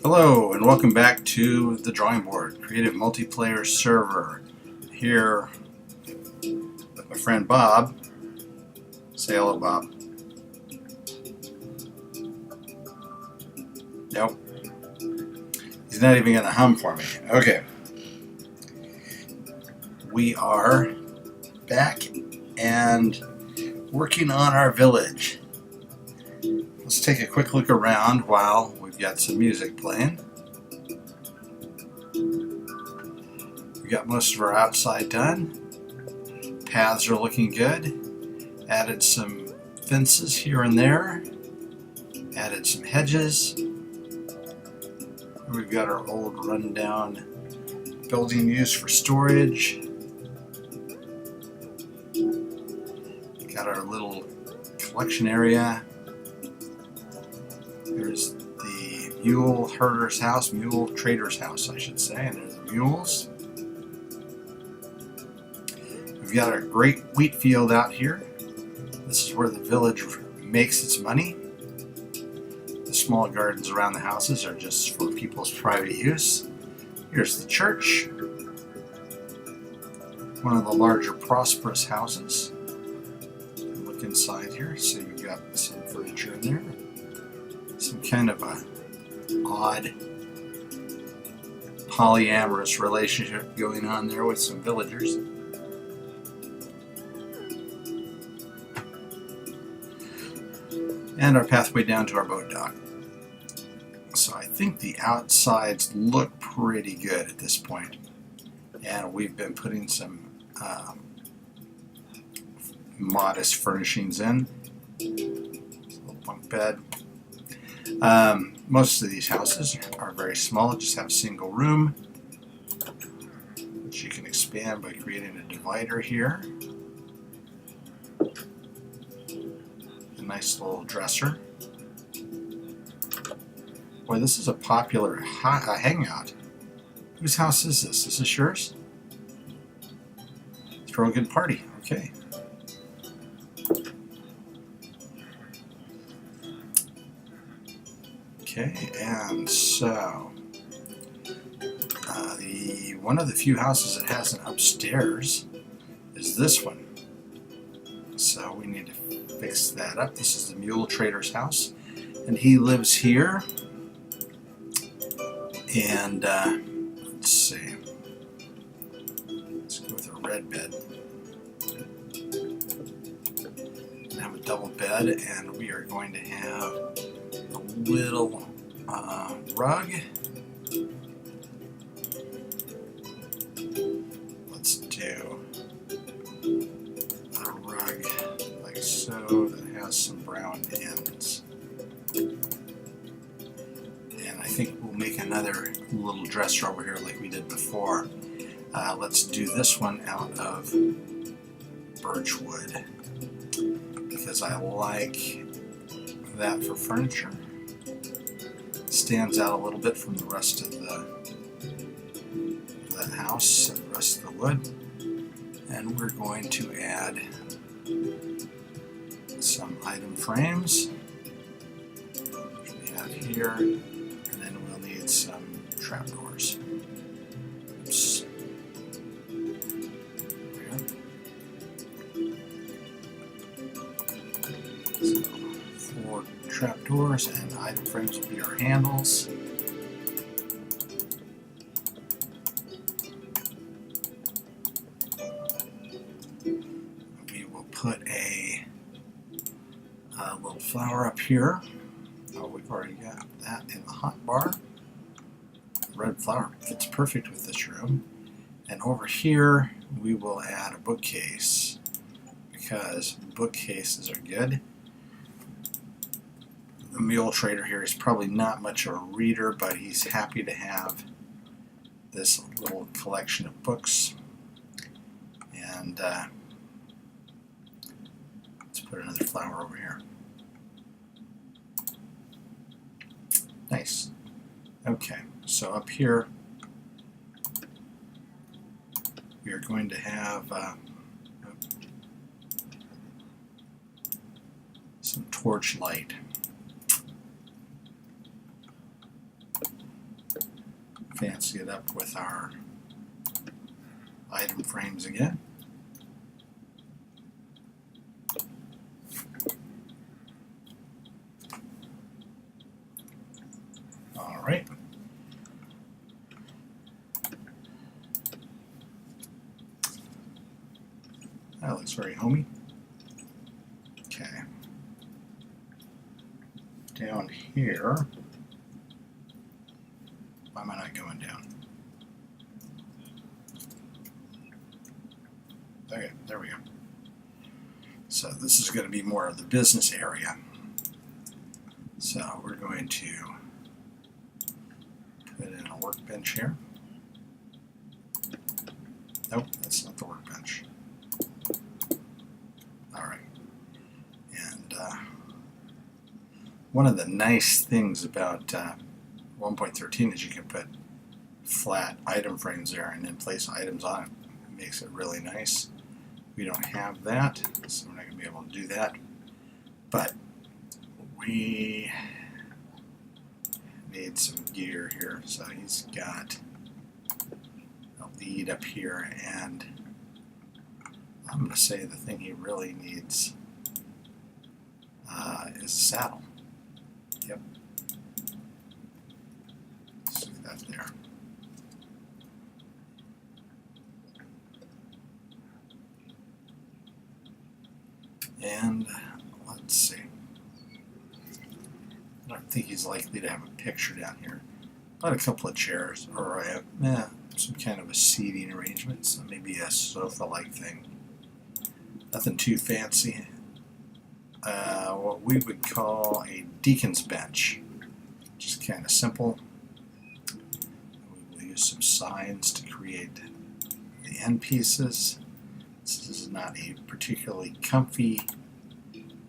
Hello and welcome back to the Drawing Board Creative Multiplayer Server. Here with my friend Bob. Say hello, Bob. Nope. He's not even going to hum for me. Okay. We are back and working on our village. Let's take a quick look around while we've got some music playing. We got most of our outside done. Paths are looking good. Added some fences here and there. Added some hedges. We've got our old rundown building used for storage. Got our little collection area. There's the mule trader's house, I should say, and there's the mules. We've got our great wheat field out here. This is where the village makes its money. The small gardens around the houses are just for people's private use. Here's the church. One of the larger prosperous houses. Look inside here, so you've got some furniture in there. Some kind of a odd polyamorous relationship going on there with some villagers. And our pathway down to our boat dock. So I think the outsides look pretty good at this point. And we've been putting some modest furnishings in. A little bunk bed. Most of these houses are very small, just have a single room, which you can expand by creating a divider here. A nice little dresser. Boy, this is a popular hangout. Whose house is this? Is this yours? Throw a good party. Okay. Okay, and so one of the few houses that has an upstairs is this one. So we need to fix that up. This is the mule trader's house, and he lives here. And let's see. Let's go with a red bed. We have a double bed, and we are going to have a little rug. Let's do a rug like so that has some brown ends. And I think we'll make another little dresser over here like we did before. Let's do this one out of birch wood because I like that for furniture. Stands out a little bit from the rest of the house and the rest of the wood. And we're going to add some item frames, which we have here, and then we'll need some trapdoors. Oops. There we go. So 4 trapdoors, and item frames will be our handles. We will put a little flower up here. Oh, we've already got that in the hot bar. Red flower fits perfect with this room. And over here we will add a bookcase because bookcases are good. The mule trader here is probably not much of a reader, but he's happy to have this little collection of books. And let's put another flower over here. Nice. Okay, so up here we are going to have some torch light. cozy it up with our item frames again. All right. That looks very homey. Okay. Down here. Why am I not going down? Okay, there we go. So this is going to be more of the business area. So we're going to put in a workbench here. Nope, that's not the workbench. All right. And one of the nice things about 1.13 is you can put flat item frames there and then place items on it. It makes it really nice. We don't have that, so we're not going to be able to do that. But we need some gear here. So he's got a lead up here, and I'm going to say the thing he really needs is a saddle. Yep. Stick that there. And let's see. I don't think he's likely to have a picture down here. But a couple of chairs, or some kind of a seating arrangement, so maybe a sofa-like thing. Nothing too fancy. What we would call a deacon's bench. Just kind of simple. We will use some signs to create the end pieces. This is not a particularly comfy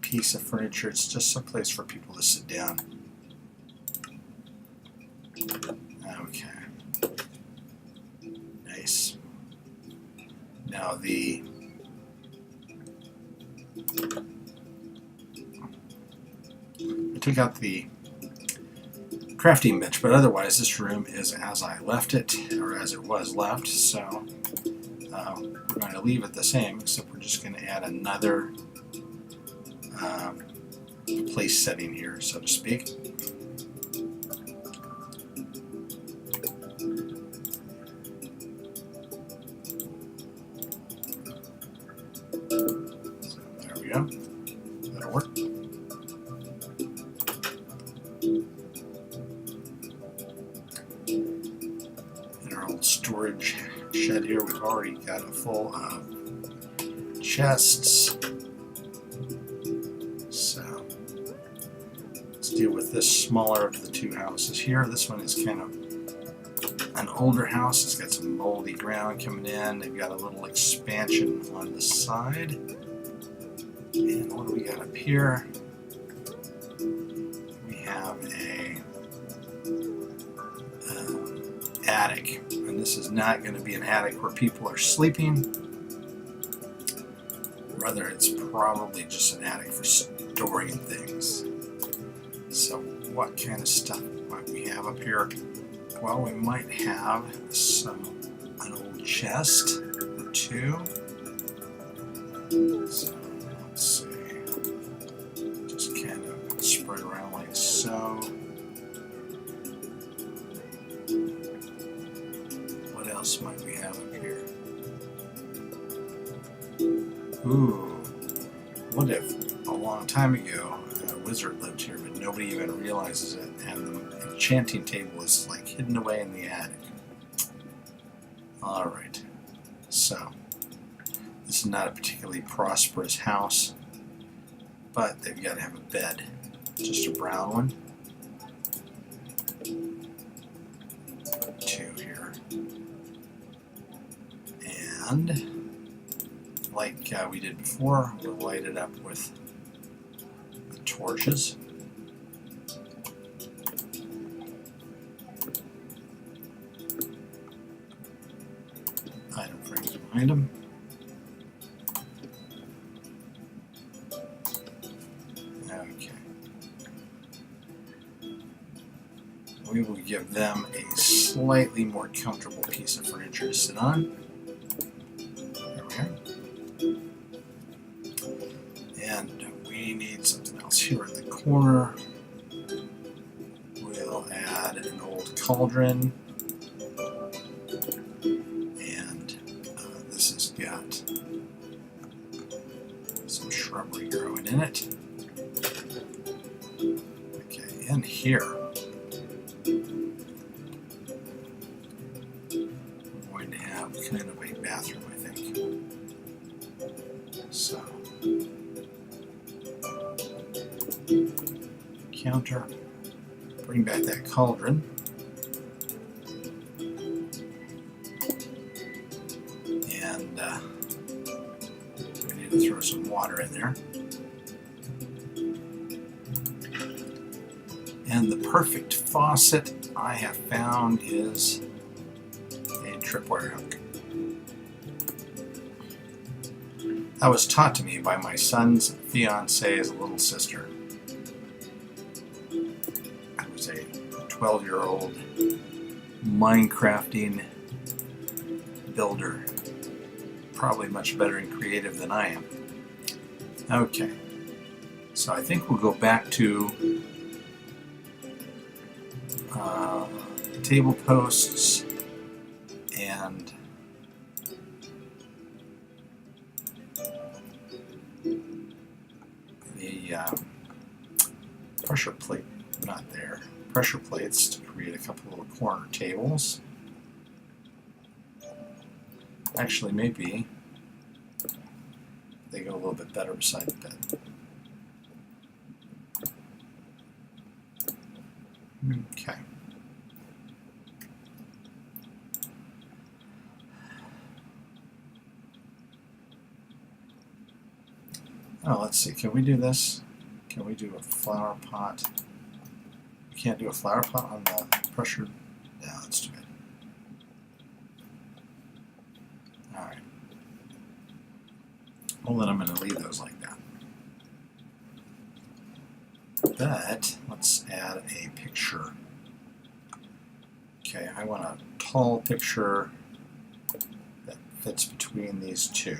piece of furniture. It's just some place for people to sit down. Okay. Nice. Now I took out the crafting bench, but otherwise this room is as I left it, or as it was left, so we're going to leave it the same, except we're just going to add another place setting here, so to speak. So there we go. That'll work. In our old storage shed here, we've already got it full of chests. So let's deal with this smaller of the two houses here. This one is kind of an older house. It's got some moldy ground coming in. They've got a little expansion on the side. And what do we got up here? We have a attic. And this is not going to be an attic where people are sleeping. Rather, it's probably just an attic for storing things. So what kind of stuff might we have up here? Well, we might have an old chest or two. So let's see. Just kind of spread around like so. What else might we have up here? Ooh, what if a long time ago a wizard lived here, but nobody even realizes it, and the enchanting table is like hidden away in the attic? Alright, so this is not a particularly prosperous house, but they've got to have a bed, just a brown one. Two here. And like we did before, we'll light it up with the torches. Item frames behind them. Okay. we will give them a slightly more comfortable piece of furniture to sit on. There we are. And we need something else here in the corner. We'll add an old cauldron. And this has got some shrubbery growing in it. Okay, and here we're going to have kind of a bathroom, I think. So, counter, bring back that cauldron. And we need to throw some water in there. And the perfect faucet I have found is a tripwire hook. That was taught to me by my son's fiance's little sister, who was a 12-year-old Minecrafting builder. Probably much better and creative than I am. Okay, so I think we'll go back to table posts and the pressure plate, not there, pressure plates to create a couple little corner tables. Actually, maybe they go a little bit better beside the bed. Okay. Oh, let's see. Can we do this? Can we do a flower pot? We can't do a flower pot on the pressure. No, that's too bad. All right. Well, then I'm going to leave those like that. But let's add a picture. Okay, I want a tall picture that fits between these two.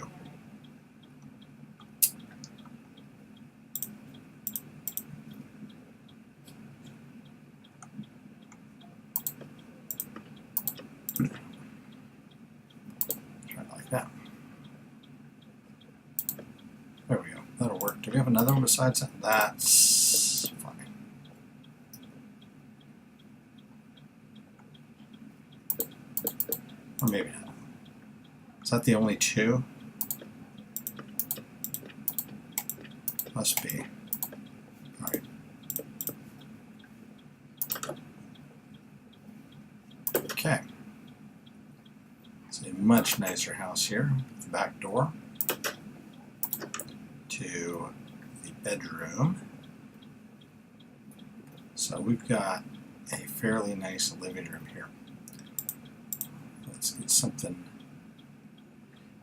Try it like that. There we go. That'll work. Do we have another one besides that? That's fine. Or maybe not. Is that the only two? Must be. Alright. Okay. It's a much nicer house here with the back door to the bedroom. So we've got a fairly nice living room here. Let's get something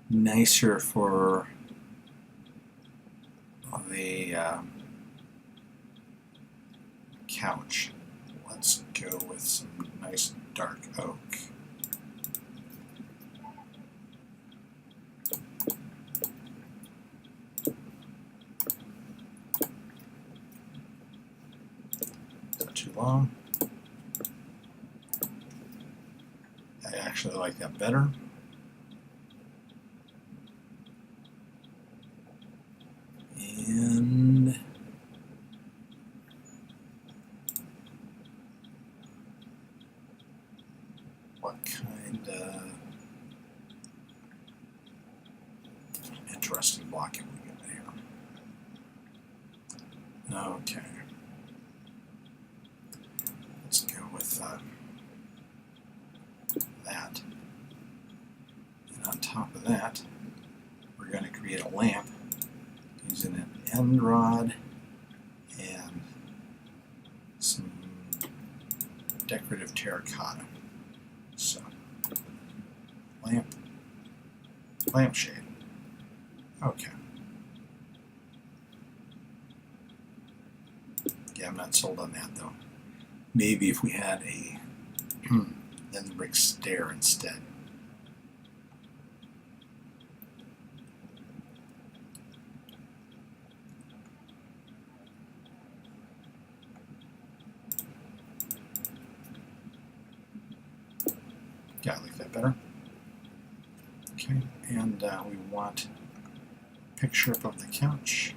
nicer for the couch. Let's go with some nice dark oak. Is that too long? I actually like that better. And what kind of interesting block can we get here? Okay. Let's go with that. And on top of that, we're going to create a lamp using an end rod and some decorative terracotta. So, lampshade. Okay. Yeah, I'm not sold on that though. maybe if we had a then the brick stair instead. Yeah, I like that better. Okay, and we want picture above the couch.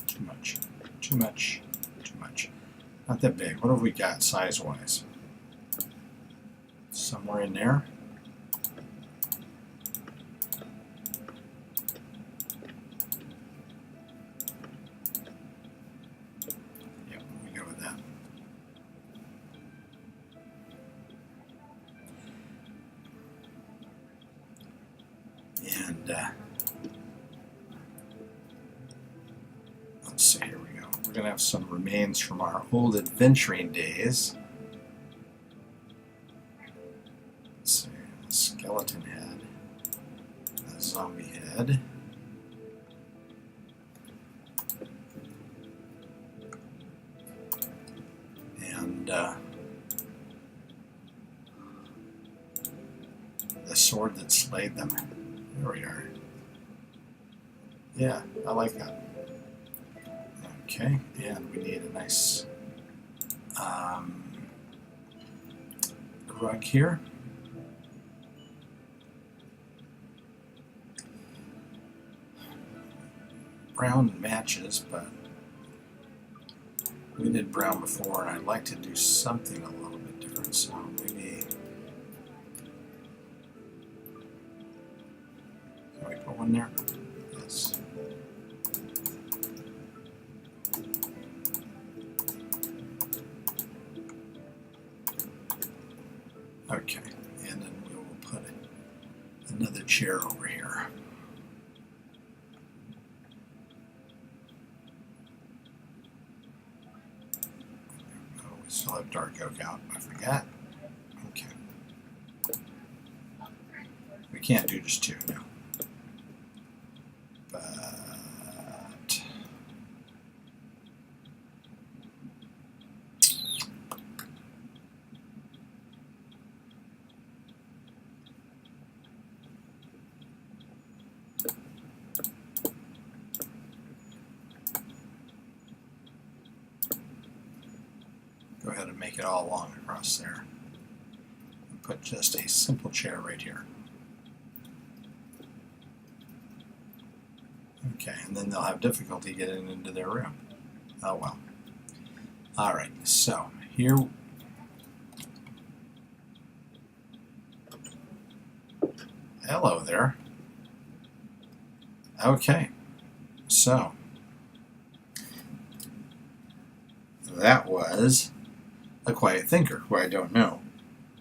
Too much, too much, too much. Not that big. What have we got size-wise? Somewhere in there. Yep, we go with that. And let's see, here we go. We're going to have some remains from our old adventuring days. Let's see, a skeleton head, a zombie head, and the sword that slayed them. There we are. Yeah, I like that. Okay, and we need a nice rug here. Brown matches, but we did brown before, and I'd like to do something a little bit different, so maybe... Can we put one there? Yes. Okay, and then we will put another chair over here. Oh, we still have dark oak out. I forgot. Okay. We can't do just two now. But go ahead and make it all along across there. And put just a simple chair right here. Okay, and then they'll have difficulty getting into their room. Oh well. Alright, so here... Hello there. Okay, so that was a quiet thinker who I don't know,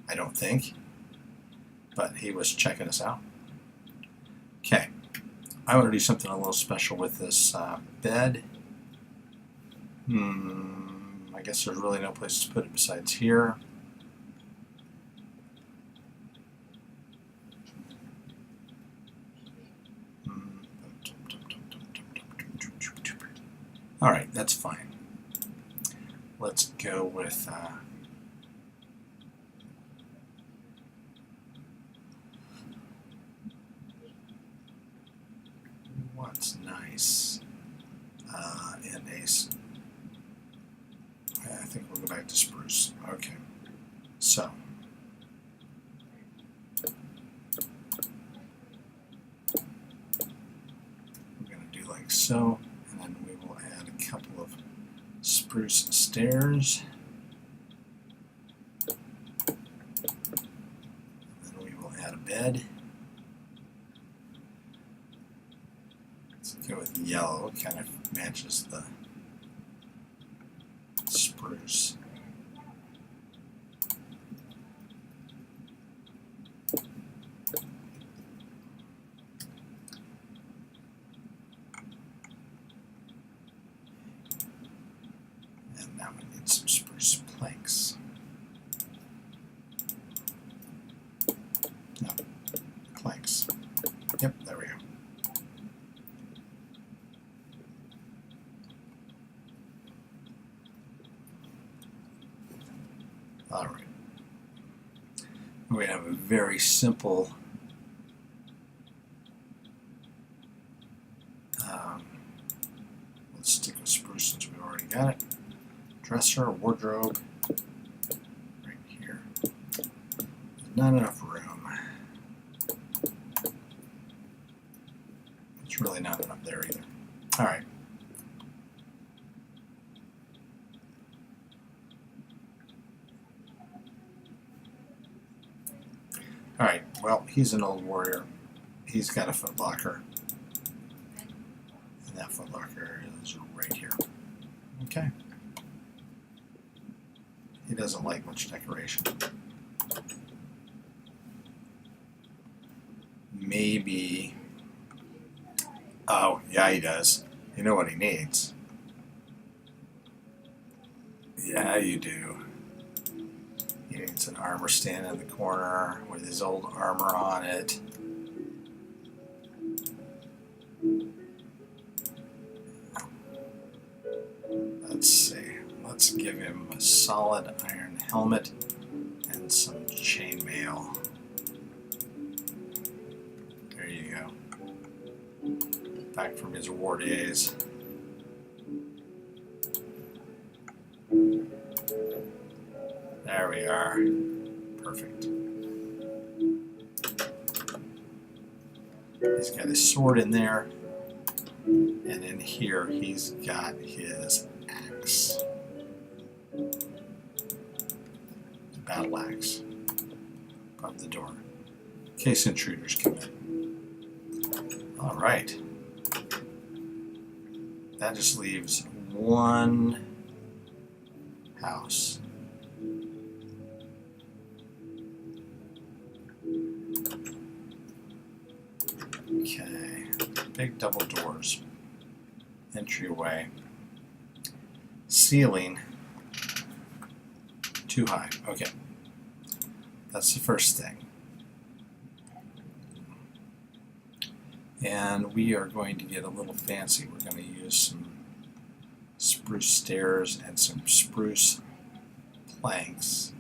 I don't think, but he was checking us out. Okay, I want to do something a little special with this bed. I guess there's really no place to put it besides here. Alright, that's fine. Let's go with what's nice in Ace. I think we'll go back to spruce. Okay, so we're going to do like so, and then we will add a couple of spruce stairs. And then we will add a bed. Let's go with yellow, kind of matches the spruce. And now we need some spruce planks. No, planks. Yep, there we go. All right. We have a very simple let's stick with spruce since we've already got it. Dresser, wardrobe, right here. There's not enough room. It's really not enough there either. All right. All right, well, he's an old warrior. He's got a footlocker. And that footlocker is right here. Okay. He doesn't like much decoration. Maybe. Oh, yeah, he does. You know what he needs. Yeah, you do. He needs an armor stand in the corner with his old armor on it. Let's see. Let's give him a solid iron helmet and some chainmail. There you go. Back from his war days. There we are. Perfect. He's got his sword in there. And in here he's got his axe. Battle axe. Above the door. In case intruders come in. Alright. That just leaves one house. Okay, big double doors, entryway, ceiling, too high. Okay, that's the first thing. And we are going to get a little fancy. We're going to use some spruce stairs and some spruce planks.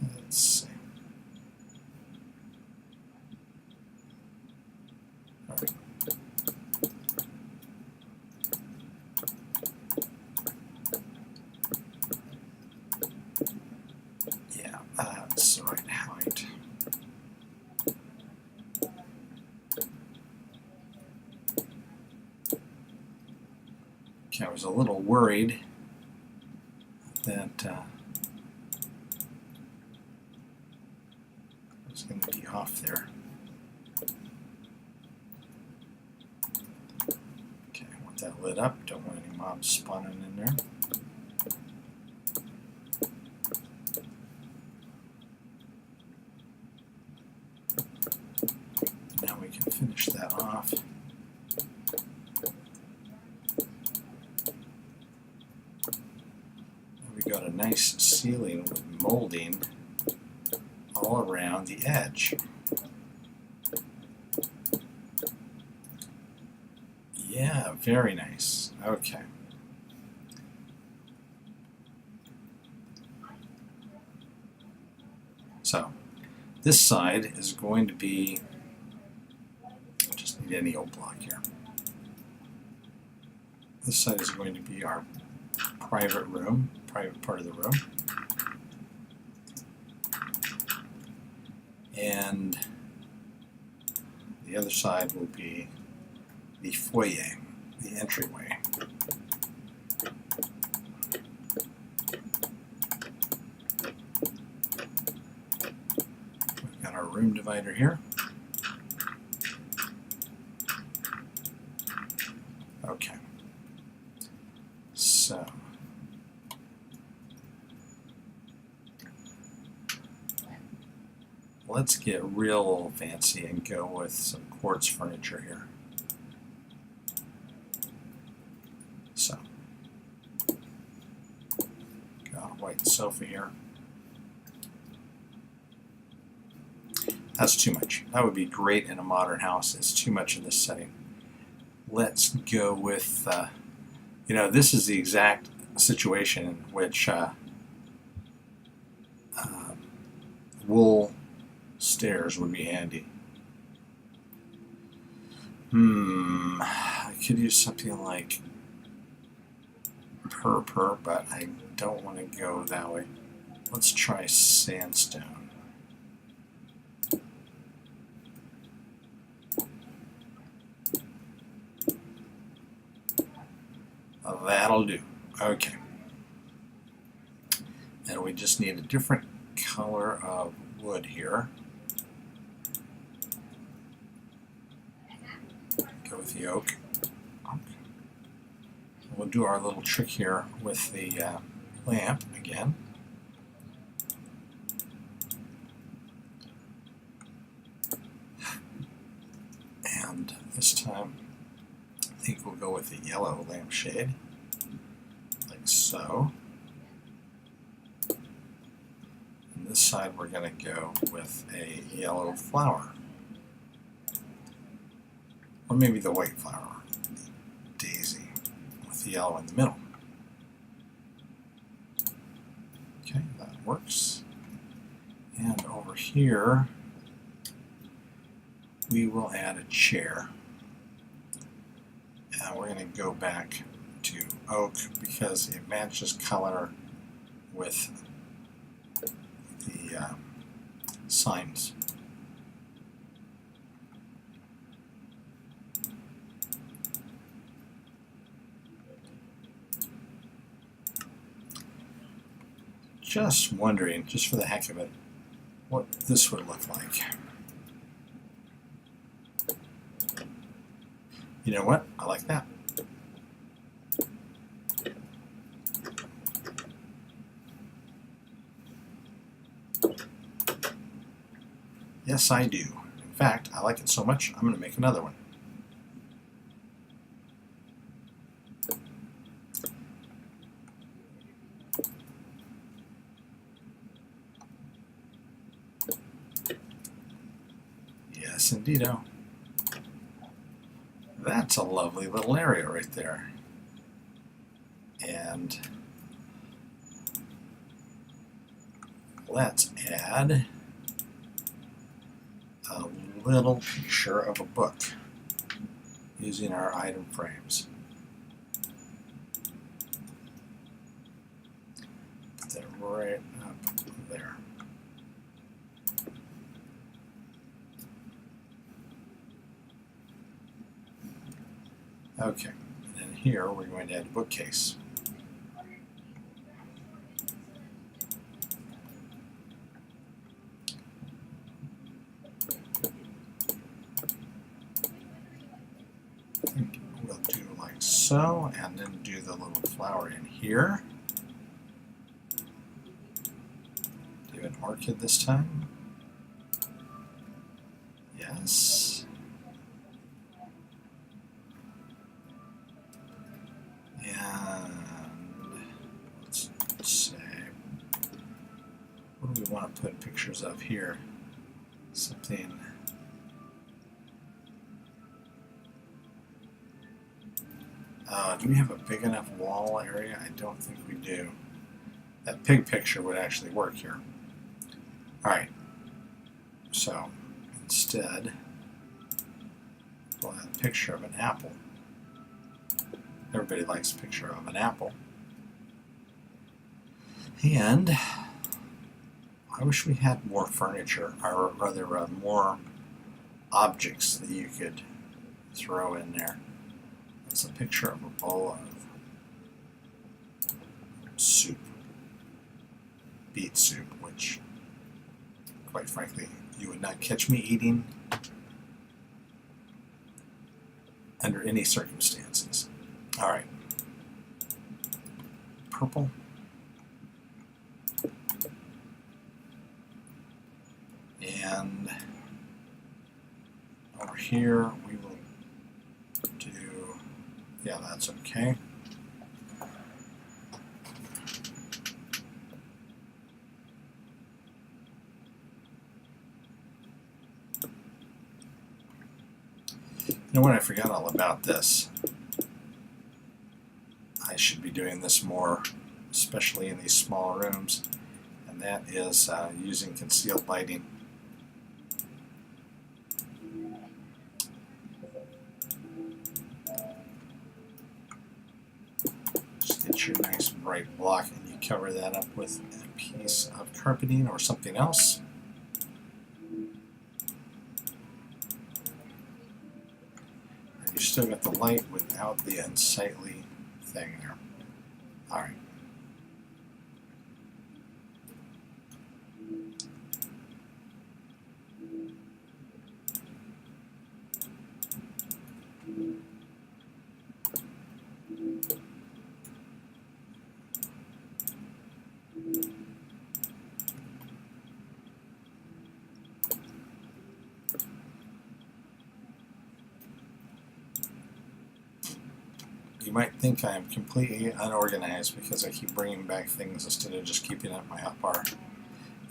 Let's see. All right. Yeah, that's the right height. Okay, I was a little worried that it's going to be off there. Okay, I want that lit up. Don't want any mobs spawning in there. Now we can finish that off. We got a nice ceiling with molding all around the edge. Yeah, very nice. Okay. So, this side is going to be, just need any old block here. This side is going to be our private room, private part of the room. And the other side will be the foyer, the entryway. We've got our room divider here. Okay. So let's get real old fancy and go with some quartz furniture here. So, got a white sofa here. That's too much. That would be great in a modern house. It's too much in this setting. let's go with, you know, this is the exact situation in which wool stairs would be handy. I could use something like purpur, but I don't want to go that way. Let's try sandstone. That'll do. Okay. And we just need a different color of wood here. Go with the oak. We'll do our little trick here with the lamp again. And this time, I think we'll go with the yellow lampshade, like so. And this side, we're going to go with a yellow flower. Or maybe the white flower, daisy, with the yellow in the middle. Okay, that works. And over here, we will add a chair. And we're going to go back to oak because it matches color with the signs. Just wondering, just for the heck of it, what this would look like. You know what? I like that. Yes, I do. In fact, I like it so much, I'm going to make another one. Yes, indeedo. That's a lovely little area right there. And let's add a little picture of a book using our item frames. Put that right up there. Okay, and then here we're going to add a bookcase. I think we'll do like so, and then do the little flower in here. Do an orchid this time. Yes. What do we want to put pictures of here? Something. Do we have a big enough wall area? I don't think we do. That pig picture would actually work here. Alright. So, instead, we'll have a picture of an apple. Everybody likes a picture of an apple. And I wish we had more furniture, or rather more objects that you could throw in there. That's a picture of a bowl of soup, beet soup, which, quite frankly, you would not catch me eating under any circumstances. All right, purple. And over here we will do, yeah, that's okay. You know what? I forgot all about this. I should be doing this more, especially in these small rooms, and that is using concealed lighting. Just get your nice bright block and you cover that up with a piece of carpeting or something else. And you still got the light without the unsightly thing there. All right. You might think I am completely unorganized because I keep bringing back things instead of just keeping up my hotbar.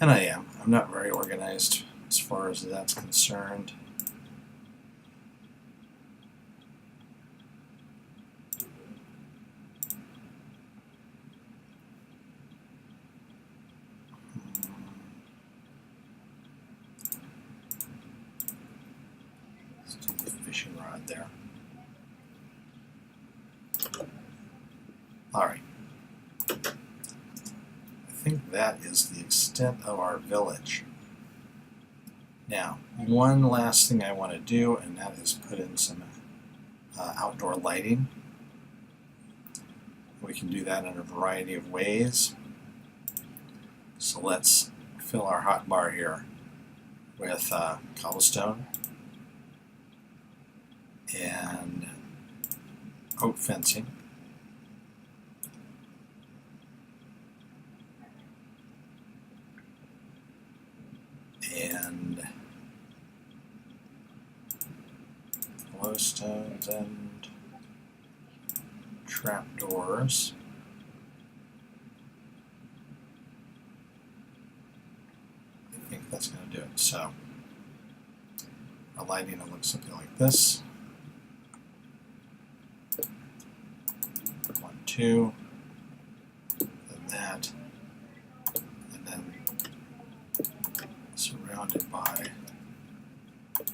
And I am. I'm not very organized as far as that's concerned. Let's do the fishing rod there. Alright. I think that is the extent of our village. Now, one last thing I want to do, and that is put in some outdoor lighting. We can do that in a variety of ways. So let's fill our hotbar here with cobblestone and oak fencing. And glowstones and trapdoors. I think that's going to do it. So our lighting will look something like this. 1, 2, then that, and then surrounded by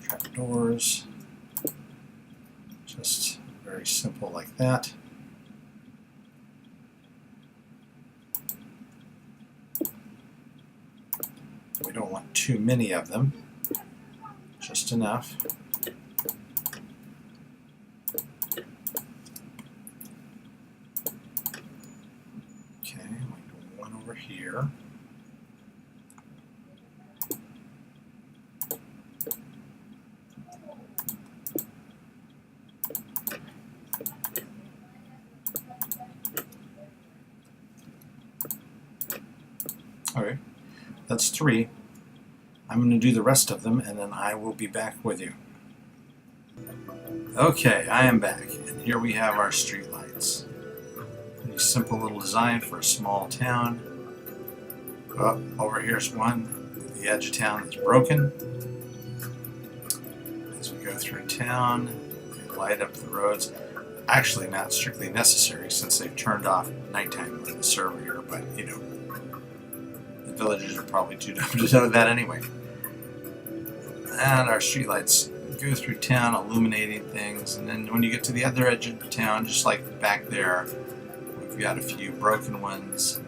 trapdoors. Just very simple like that. We don't want too many of them, just enough. Okay, we'll do one over here. Okay, that's 3. I'm going to do the rest of them and then I will be back with you. Okay, I am back, and here we have our street lights. Pretty simple little design for a small town. Oh, over here's one at the edge of town that's broken. As we go through town, they light up the roads. Actually, not strictly necessary since they've turned off nighttime on the server here, but you know, the villagers are probably too dumb to know that anyway. And our streetlights go through town illuminating things, and then when you get to the other edge of town, just like back there, we've got a few broken ones.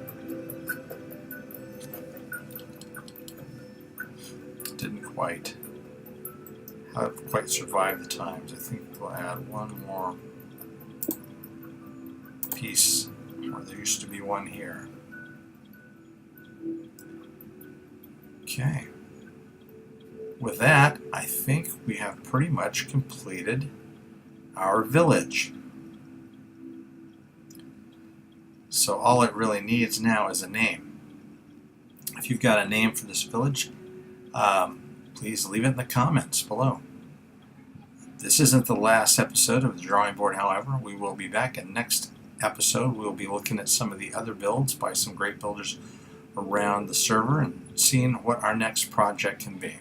Didn't quite survive the times. I think we'll add one more piece where there used to be one here. Okay. With that, I think we have pretty much completed our village. So all it really needs now is a name. If you've got a name for this village, please leave it in the comments below. This isn't the last episode of the drawing board, however. We will be back in next episode. We'll be looking at some of the other builds by some great builders around the server and seeing what our next project can be.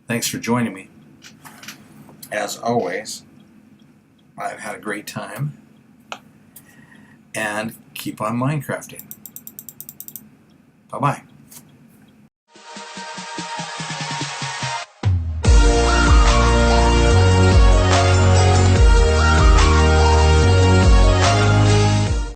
Thanks for joining me, as always, I've had a great time, and keep on Minecrafting. Bye-bye.